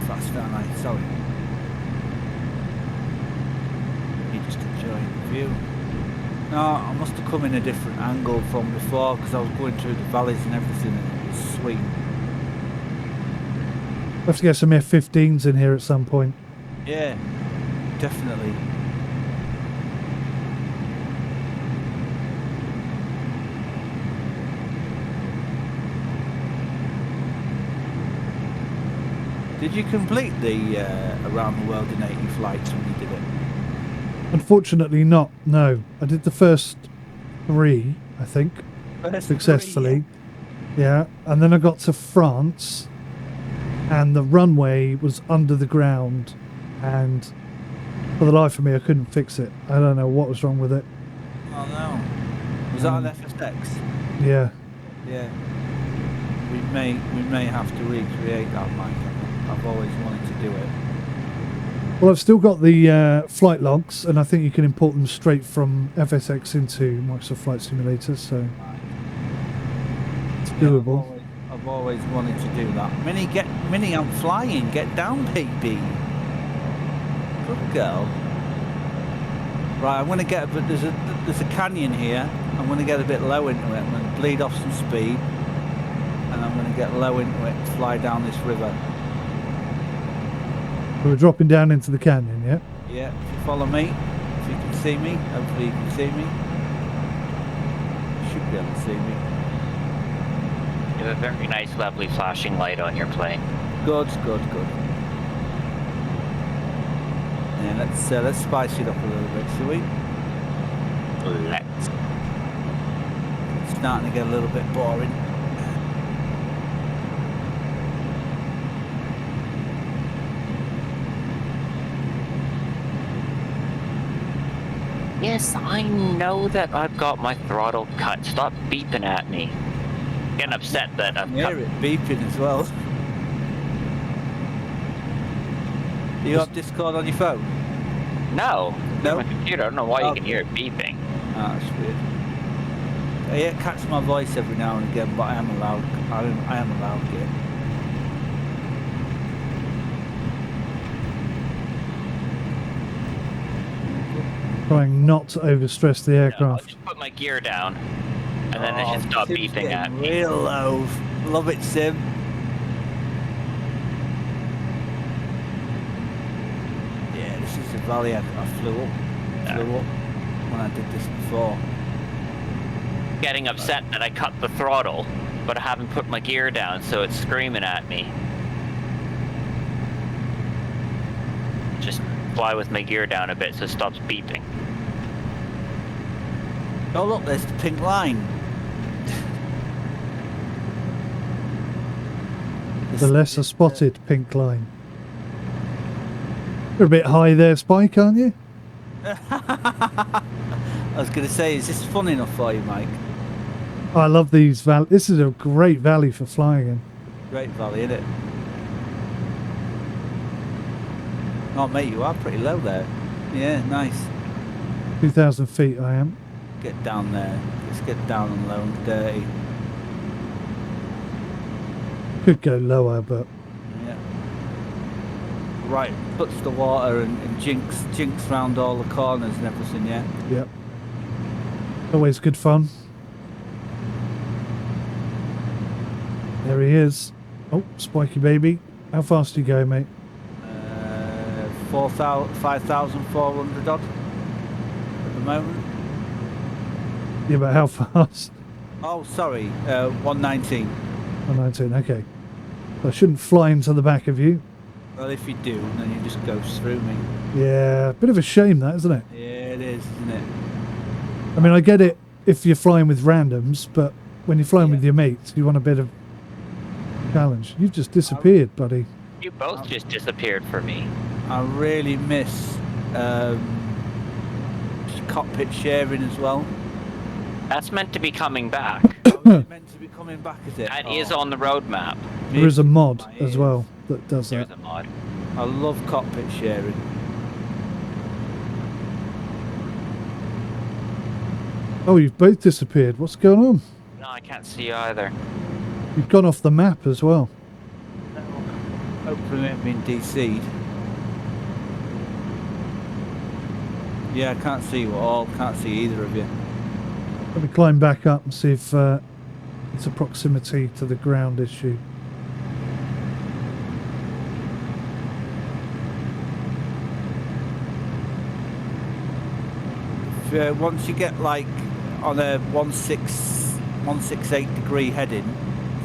[SPEAKER 2] Fast, aren't I? Sorry. You're just enjoying the view. No, I must have come in a different angle from before because I was going through the valleys and everything, and it was sweet.
[SPEAKER 3] We'll have to get some F-15s in here at some point.
[SPEAKER 2] Yeah, definitely. Did you complete the around the world in 80 flights when you did it?
[SPEAKER 3] Unfortunately not, no. I did the first 3, I think, successfully. Yeah, and then I got to France and the runway was under the ground, and for the life of me I couldn't fix it. I don't know what was wrong with it.
[SPEAKER 2] Oh no. Was that an FSX?
[SPEAKER 3] Yeah.
[SPEAKER 2] Yeah. We may have to recreate that, Mike. I've always wanted to do it.
[SPEAKER 3] Well, I've still got the flight logs, and I think you can import them straight from FSX into Microsoft Flight Simulator, so it's doable.
[SPEAKER 2] I've always wanted to do that. Minnie, I'm flying. Get down, baby. Good girl. Right, I'm going to get a bit. There's a canyon here. I'm going to get a bit low into it. I'm going to bleed off some speed, and I'm going to get low into it and fly down this river.
[SPEAKER 3] We're dropping down into the canyon, yeah?
[SPEAKER 2] Yeah, if you follow me, if you can see me, hopefully you can see me. You should be able to see me.
[SPEAKER 1] You have a very nice, lovely flashing light on your plane.
[SPEAKER 2] Good. Yeah, let's spice it up a little bit, shall we?
[SPEAKER 1] Let's.
[SPEAKER 2] It's starting to get a little bit boring.
[SPEAKER 1] Yes, I know that I've got my throttle cut. Stop beeping at me. Getting upset that I've
[SPEAKER 2] I
[SPEAKER 1] cut.
[SPEAKER 2] hear it beeping as well. Do you have Discord on your phone?
[SPEAKER 1] No.
[SPEAKER 2] No?
[SPEAKER 1] My computer. I don't know why you
[SPEAKER 2] Okay.
[SPEAKER 1] can hear it beeping.
[SPEAKER 2] Ah, that's weird. I catch my voice every now and again, but I am allowed. I am allowed it.
[SPEAKER 3] Trying not to overstress the
[SPEAKER 1] I'll
[SPEAKER 3] aircraft.
[SPEAKER 1] just put my gear down, and then it should stop
[SPEAKER 2] Sim's
[SPEAKER 1] beeping
[SPEAKER 2] getting
[SPEAKER 1] at me.
[SPEAKER 2] real low. Love it, Sim. Yeah, this is the valley I flew up. Flew up when I did this before.
[SPEAKER 1] Getting upset that I cut the throttle, but I haven't put my gear down, so it's screaming at me. Just fly with my gear down a bit so it stops beeping.
[SPEAKER 2] Oh look, there's the pink line.
[SPEAKER 3] The lesser spotted pink line. You're a bit high there, Spike, aren't you?
[SPEAKER 2] I was going to say, is this fun enough for you, Mike?
[SPEAKER 3] I love these valleys. This is a great valley for flying in.
[SPEAKER 2] Great valley, isn't it? Oh, mate, you are pretty low there. Yeah, nice.
[SPEAKER 3] 2,000 feet I am.
[SPEAKER 2] Get down there. Let's get down and low and dirty.
[SPEAKER 3] Could go lower, but
[SPEAKER 2] Yeah. Right, touch the water and jinx round all the corners and everything, yeah?
[SPEAKER 3] yep. Always good fun. There he is. Oh, Spiky baby. How fast do you go, mate?
[SPEAKER 2] 5,400 odd at the moment.
[SPEAKER 3] Yeah, but how fast?
[SPEAKER 2] Oh, sorry, 119.
[SPEAKER 3] 119, okay. So I shouldn't fly into the back of you.
[SPEAKER 2] Well, if you do, then you just go through me.
[SPEAKER 3] Yeah, bit of a shame that, isn't it?
[SPEAKER 2] Yeah, it is, isn't it?
[SPEAKER 3] I mean, I get it if you're flying with randoms, but when you're flying with your mates, you want a bit of challenge. You've just disappeared, buddy.
[SPEAKER 1] You both just disappeared for me.
[SPEAKER 2] I really miss cockpit sharing as well.
[SPEAKER 1] That's meant to be coming back.
[SPEAKER 2] Oh, is it meant to be coming back, is it?
[SPEAKER 1] That is on the roadmap.
[SPEAKER 3] There is a mod
[SPEAKER 2] My
[SPEAKER 3] as
[SPEAKER 2] ears.
[SPEAKER 3] well that does
[SPEAKER 1] There's
[SPEAKER 3] that.
[SPEAKER 1] a mod.
[SPEAKER 2] I love cockpit sharing.
[SPEAKER 3] Oh, you've both disappeared. What's going on?
[SPEAKER 1] No, I can't see either.
[SPEAKER 3] You've gone off the map as well.
[SPEAKER 2] Hopefully it hasn't been DC'd. Yeah, I can't see you all. Can't see either of you.
[SPEAKER 3] Let me climb back up and see if it's a proximity to the ground issue.
[SPEAKER 2] If, once you get like on a 168 degree heading,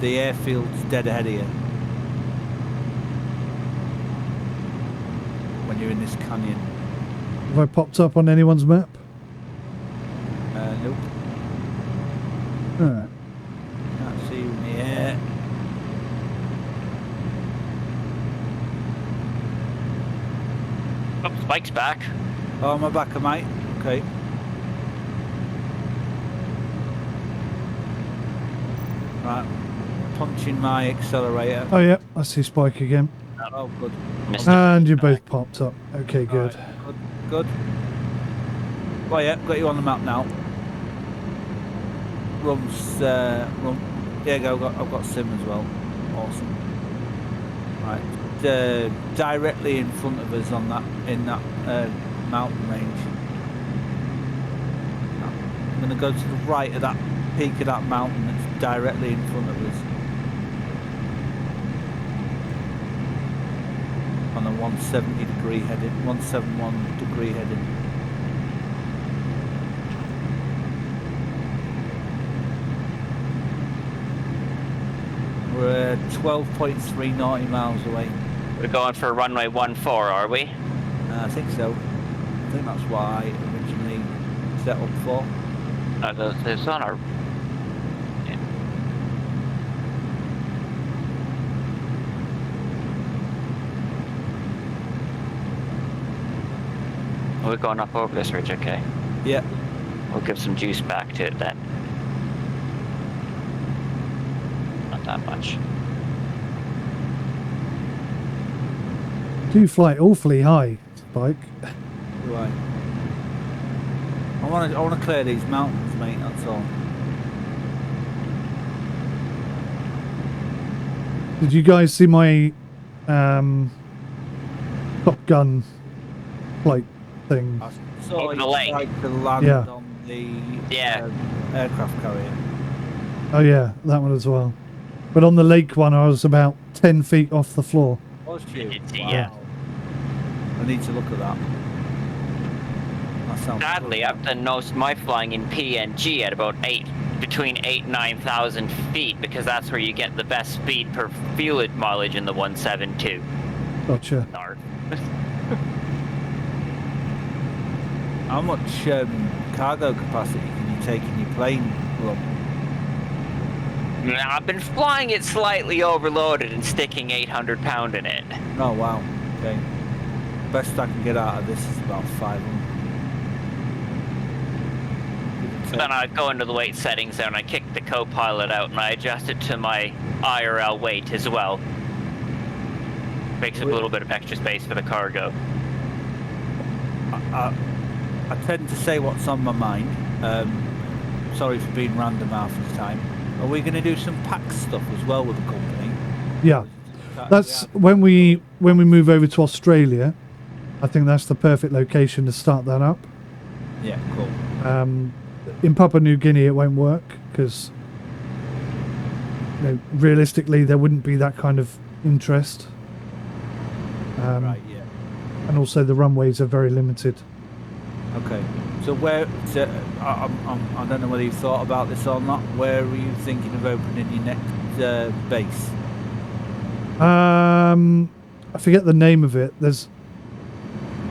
[SPEAKER 2] the airfield's dead ahead of you. When you're in this canyon.
[SPEAKER 3] Have I popped up on anyone's map?
[SPEAKER 2] Nope.
[SPEAKER 3] Ah,
[SPEAKER 2] Can't see you in the air.
[SPEAKER 1] Oh, Spike's back.
[SPEAKER 2] Oh, my back, mate. Okay. Right. Punching my accelerator.
[SPEAKER 3] oh yeah, I see Spike again.
[SPEAKER 2] Oh, good.
[SPEAKER 1] Missed it.
[SPEAKER 3] And you both popped up. Okay, good.
[SPEAKER 2] Right, good. Good. Well, yeah, got you on the map now. Rum's, there you go. I've got Sim as well. Awesome. Right. Directly in front of us on that mountain range. I'm going to go to the right of that peak of that mountain that's directly in front of us. On a 170 degree heading, 171 degree heading. We're 12.3 naughty miles away.
[SPEAKER 1] We're going for runway 14, are we?
[SPEAKER 2] I think so. I think that's what I originally set up for.
[SPEAKER 1] It's on our... Yeah. We're going up over this ridge, okay.
[SPEAKER 2] Yeah.
[SPEAKER 1] We'll give some juice back to it then. Not that much.
[SPEAKER 3] Do fly awfully high, Spike.
[SPEAKER 2] Right. I want to clear these mountains, mate. That's all.
[SPEAKER 3] Did you guys see my Top Gun flight thing?
[SPEAKER 2] I saw
[SPEAKER 1] Over
[SPEAKER 2] you
[SPEAKER 1] the lake.
[SPEAKER 2] tried to land
[SPEAKER 3] Yeah.
[SPEAKER 2] on the
[SPEAKER 1] Yeah.
[SPEAKER 2] aircraft carrier.
[SPEAKER 3] Oh yeah, that one as well. But on the lake one, I was about 10 feet off the floor.
[SPEAKER 2] Was you?
[SPEAKER 1] Yeah.
[SPEAKER 2] I need to look at that. That sounds
[SPEAKER 1] Sadly,
[SPEAKER 2] cool.
[SPEAKER 1] I've done most of my flying in PNG at about between 8,000 and 9,000 feet, because that's where you get the best speed per fuel mileage in the 172.
[SPEAKER 3] Gotcha.
[SPEAKER 1] North.
[SPEAKER 2] How much cargo capacity can you take in your plane, Rob?
[SPEAKER 1] Now, I've been flying it slightly overloaded and sticking 800 pound in it.
[SPEAKER 2] Oh wow. Okay. Best I can get out of this is about 500.
[SPEAKER 1] Then I go into the weight settings there and I kick the co-pilot out and I adjust it to my IRL weight as well. Makes up a little bit of extra space for the cargo.
[SPEAKER 2] I tend to say what's on my mind. Sorry for being random half the time. Are we going to do some pack stuff as well with the company?
[SPEAKER 3] Yeah, that's when we move over to Australia. I think that's the perfect location to start that up.
[SPEAKER 2] Yeah, cool.
[SPEAKER 3] In Papua New Guinea, it won't work because, realistically, there wouldn't be that kind of interest.
[SPEAKER 2] Right, yeah.
[SPEAKER 3] And also, the runways are very limited.
[SPEAKER 2] Okay. So where? So, I don't know whether you've thought about this or not. Where are you thinking of opening your next base?
[SPEAKER 3] I forget the name of it. Is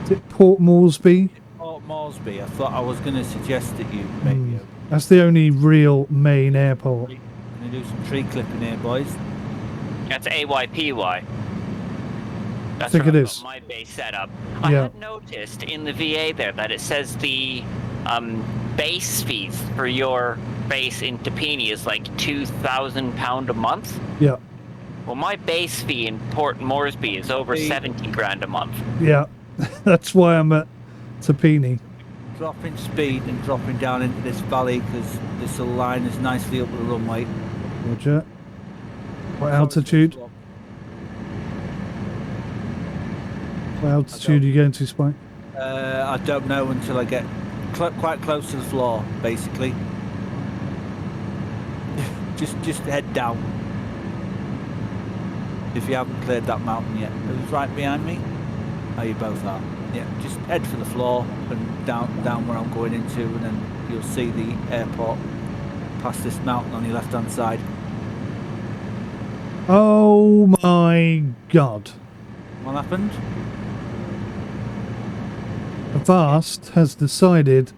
[SPEAKER 3] it Port Moresby?
[SPEAKER 2] Port Moresby. I thought I was going to suggest that you maybe.
[SPEAKER 3] That's the only real main airport.
[SPEAKER 2] Going to do some tree clipping here, boys.
[SPEAKER 1] That's 𝗦𝘂𝗽𝗽𝗍. That's
[SPEAKER 3] think
[SPEAKER 1] where
[SPEAKER 3] it
[SPEAKER 1] I've
[SPEAKER 3] is.
[SPEAKER 1] got my base set up. I
[SPEAKER 3] Yeah.
[SPEAKER 1] had noticed in the VA there that it says the base fees for your base in 𝗬𝗎𝗍 is like £2,000 a month.
[SPEAKER 3] Yeah,
[SPEAKER 1] Well, my base fee in Port Moresby is over 70 grand a month.
[SPEAKER 3] yeah. That's why I'm at 𝗬𝗎𝗍.
[SPEAKER 2] Dropping speed and dropping down into this valley because this will line us nicely up the runway.
[SPEAKER 3] Roger. What altitude? What altitude are you going to, Spike?
[SPEAKER 2] I don't know until I get quite close to the floor, basically. just head down. If you haven't cleared that mountain yet. Who's right behind me? Oh, you both are. Yeah, just head for the floor and down where I'm going into, and then you'll see the airport past this mountain on your left-hand side.
[SPEAKER 3] Oh my god.
[SPEAKER 2] What happened?
[SPEAKER 3] Avast has decided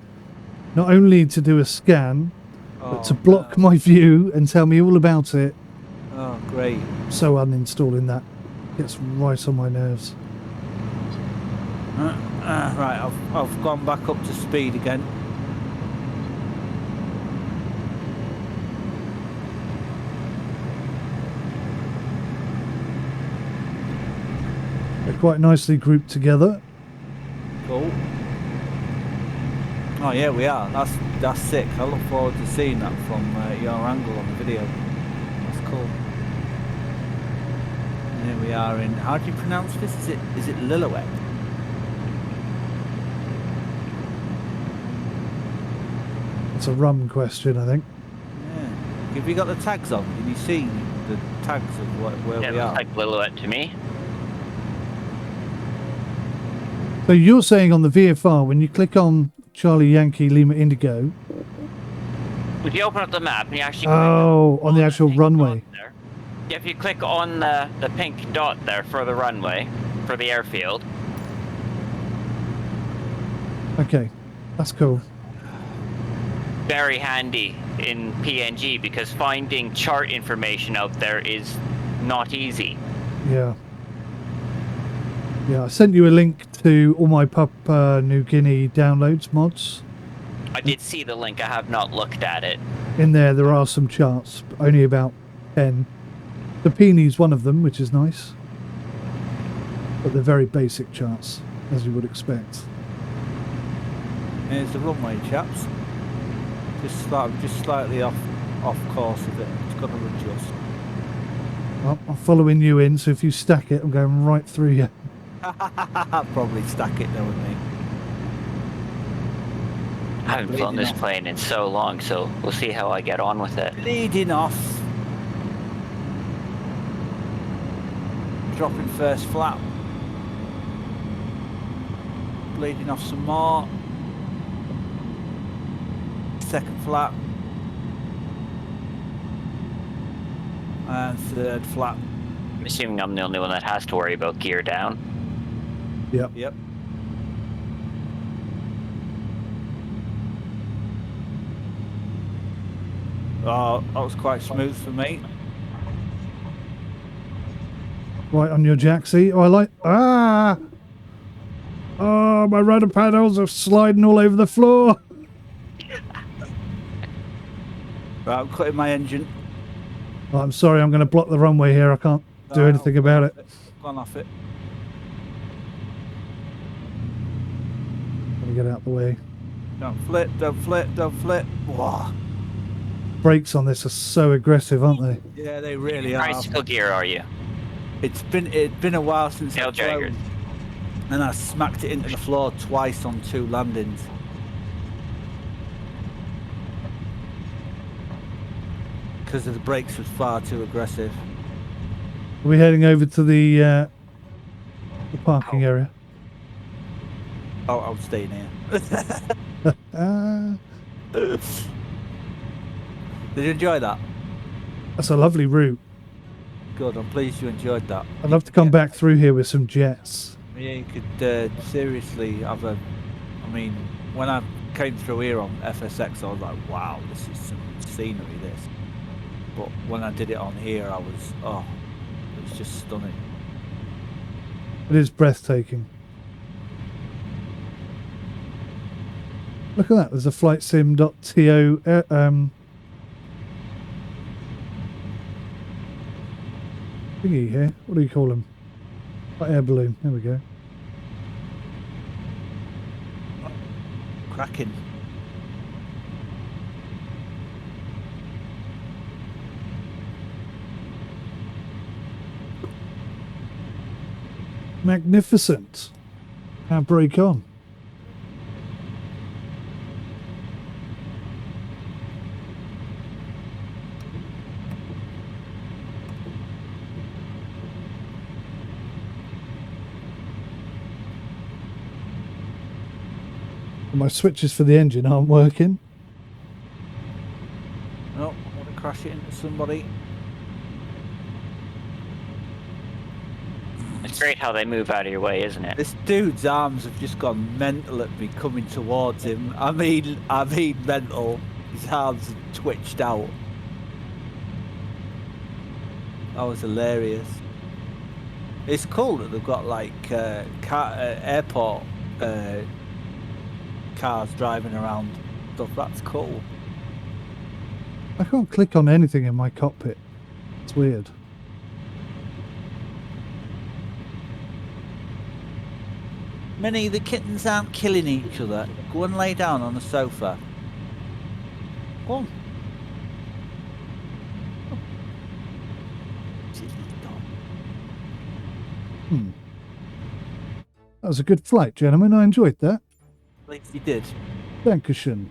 [SPEAKER 3] not only to do a scan, but to block my view and tell me all about it.
[SPEAKER 2] Oh, great.
[SPEAKER 3] So uninstalling that gets right on my nerves.
[SPEAKER 2] Right, I've gone back up to speed again.
[SPEAKER 3] They're quite nicely grouped together.
[SPEAKER 2] Cool. Oh yeah, we are. That's sick. I look forward to seeing that from your angle on the video. That's cool. And here we are in. How do you pronounce this? Is it Lillobet?
[SPEAKER 3] It's a rum question, I think.
[SPEAKER 2] Yeah. Have you got the tags on? Can you see the tags of where
[SPEAKER 1] Yeah,
[SPEAKER 2] we
[SPEAKER 1] it
[SPEAKER 2] are?
[SPEAKER 1] looks like Lillobet to me.
[SPEAKER 3] So you're saying on the VFR, when you click on Charlie Yankee Lima Indigo,
[SPEAKER 1] If you open up the map and you actually
[SPEAKER 3] oh,
[SPEAKER 1] click
[SPEAKER 3] on the actual
[SPEAKER 1] pink
[SPEAKER 3] runway.
[SPEAKER 1] dot there, yeah, if you click on the pink dot there for the runway, for the airfield,
[SPEAKER 3] Okay, that's cool.
[SPEAKER 1] very handy in PNG because finding chart information out there is not easy.
[SPEAKER 3] Yeah. Yeah, I sent you a link to all my Papua New Guinea downloads mods.
[SPEAKER 1] I did see the link, I have not looked at it.
[SPEAKER 3] In there are some charts, only about 10. The 𝗬𝗎𝗍's one of them, which is nice. but they're very basic charts, as you would expect.
[SPEAKER 2] Here's the runway, chaps. Just slightly off course of it. It's got to adjust.
[SPEAKER 3] Well, I'm following you in, so if you stack it, I'm going right through you.
[SPEAKER 2] I'll probably stack it there with me.
[SPEAKER 1] I haven't flown this plane in so long, so we'll see how I get on with it.
[SPEAKER 2] Leading off. Dropping first flap. Bleeding off some more. Second flap. And third flap.
[SPEAKER 1] I'm assuming I'm the only one that has to worry about gear down.
[SPEAKER 3] Yep.
[SPEAKER 2] Yep. Oh, that was quite smooth for me.
[SPEAKER 3] Right on your jack seat. Oh, I like... Ah! Oh, my rudder panels are sliding all over the floor.
[SPEAKER 2] Right, I'm cutting my engine.
[SPEAKER 3] Oh, I'm sorry, I'm going to block the runway here. I can't do anything about it.
[SPEAKER 2] Gone off it.
[SPEAKER 3] Let me get out of the way.
[SPEAKER 2] Don't flip, don't flip, don't flip. Whoa.
[SPEAKER 3] Brakes on this are so aggressive, aren't they?
[SPEAKER 2] Yeah, they really are.
[SPEAKER 1] Tricycle gear are you?
[SPEAKER 2] It's been a while since
[SPEAKER 1] Tail
[SPEAKER 2] I've flown,
[SPEAKER 1] draggers.
[SPEAKER 2] and I smacked it into the floor twice on 2 landings. Because the brakes was far too aggressive.
[SPEAKER 3] Are we heading over to the parking area?
[SPEAKER 2] Oh, I'm staying here. Did you enjoy that?
[SPEAKER 3] That's a lovely route.
[SPEAKER 2] Good, I'm pleased you enjoyed that.
[SPEAKER 3] I'd love to come back through here with some jets.
[SPEAKER 2] Yeah, you could seriously have a... I mean, when I came through here on FSX, I was like, wow, this is some scenery, this. But when I did it on here, I was... Oh, it was just stunning.
[SPEAKER 3] It is breathtaking. Look at that, there's a 𝗦𝘂𝗃𝗍 thingy here. What do you call them? Hot air balloon. There we go.
[SPEAKER 2] Cracking.
[SPEAKER 3] Magnificent. Now break on. My switches for the engine aren't working.
[SPEAKER 2] Oh, I want to crash it into somebody.
[SPEAKER 1] It's great how they move out of your way, isn't it?
[SPEAKER 2] This dude's arms have just gone mental at me coming towards him. I mean mental. His arms have twitched out. That was hilarious. It's cool that they've got like airport cars driving around stuff. That's cool.
[SPEAKER 3] I can't click on anything in my cockpit. It's weird.
[SPEAKER 2] Minnie, the kittens aren't killing each other. Go and lay down on the sofa. Go on.
[SPEAKER 3] That was a good flight, gentlemen. I enjoyed that.
[SPEAKER 2] At least you did.
[SPEAKER 3] Dankeschön.